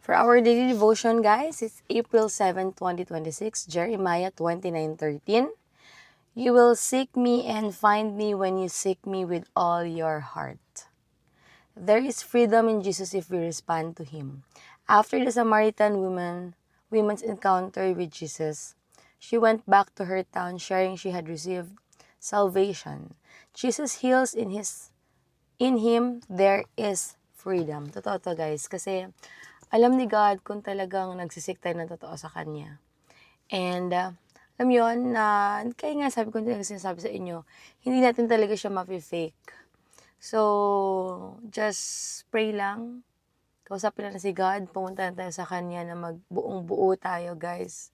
For our daily devotion, guys, it's April 7, 2026, Jeremiah 29:13. You will seek me and find me when you seek me with all your heart. There is freedom in Jesus if we respond to Him. After the Samaritan woman's encounter with Jesus, she went back to her town sharing she had received salvation. Jesus heals in Him there is freedom. Totoo to, guys, kasi alam ni God kung talagang nagsisik tayo ng totoo sa Kanya. And alam yun, kaya nga sabi ko talaga sinasabi sa inyo, hindi natin talaga siya mapi-fake. So, just pray lang. Kausapin na si God. Pumunta na tayo sa Kanya na magbuong buo tayo, guys.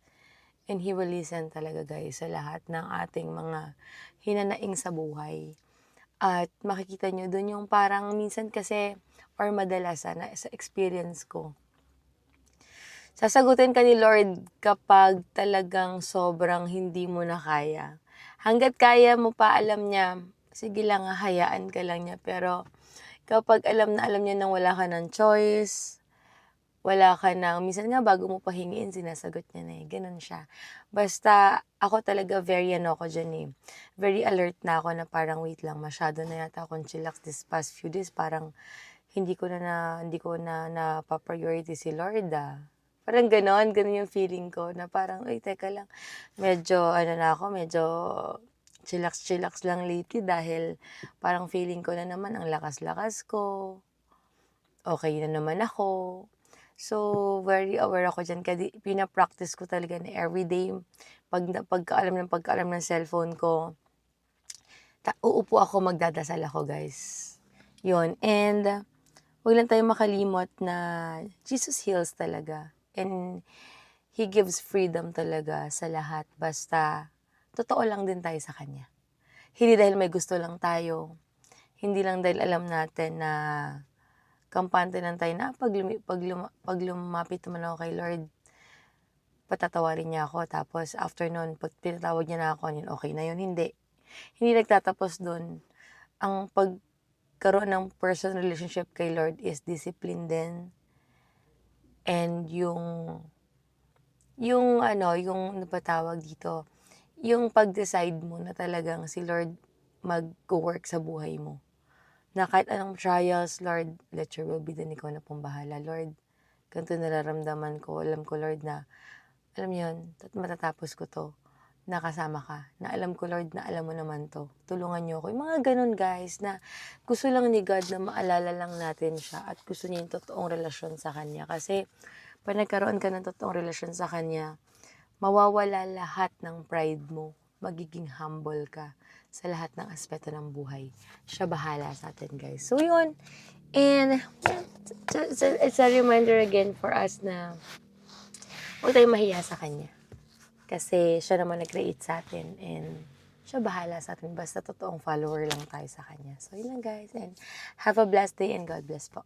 And He will listen talaga, guys, sa lahat ng ating mga hinanaing sa buhay. At makikita nyo dun yung parang minsan kasi, or madalas sa experience ko, sasagutin ka ni Lord kapag talagang sobrang hindi mo na kaya. Hanggat kaya mo pa, alam niya, sige lang, hayaan ka lang niya. Pero kapag alam niya nang wala ka ng choice, wala ka nang, minsan nga bago mo pahingiin, sinasagot niya na ganun siya. Basta ako talaga very ako dyan very alert na ako na parang wait lang, masyado na yata akong chillax this past few days. Parang hindi ko na pa-priority si Lord Parang ganon yung feeling ko na parang, ay, teka lang, medyo chillax lang lately dahil parang feeling ko na naman ang lakas-lakas ko, okay na naman ako. So, very aware ako dyan, kaya pinapractice ko talaga na everyday, pagkaalam ng cellphone ko, uupo ako, magdadasal ako, guys. Yun, and huwag lang tayo makalimot na Jesus heals talaga. And He gives freedom talaga sa lahat. Basta, totoo lang din tayo sa Kanya. Hindi dahil may gusto lang tayo. Hindi lang dahil alam natin na kampante lang tayo na pag lumapit naman ako kay Lord, patatawarin niya ako. Tapos, after nun, pag pinatawag niya na ako, yun, okay na yun. Hindi nagtatapos dun. Ang pagkaroon ng personal relationship kay Lord is discipline din. And yung napatawag dito, yung pag-decide mo na talagang si Lord mag-work sa buhay mo. Na kahit anong trials, Lord, let your will be done, ikaw na pong bahala. Lord, ganito nararamdaman ko. Alam ko, Lord, na, alam yun, matatapos ko to. Nakasama ka. Na alam ko, Lord, na alam mo naman to. Tulungan niyo ako. Yung mga ganun, guys, na gusto lang ni God na maalala lang natin siya at gusto niya yung totoong relasyon sa Kanya. Kasi, pag nagkaroon ka ng totoong relasyon sa Kanya, mawawala lahat ng pride mo. Magiging humble ka sa lahat ng aspeto ng buhay. Siya bahala sa atin, guys. So, yun. And, it's a reminder again for us na huwag tayong mahiya sa Kanya. Kasi siya naman nag-create sa atin and siya bahala sa atin. Basta totoong follower lang tayo sa Kanya. So, yun lang, guys. And have a blessed day and God bless po.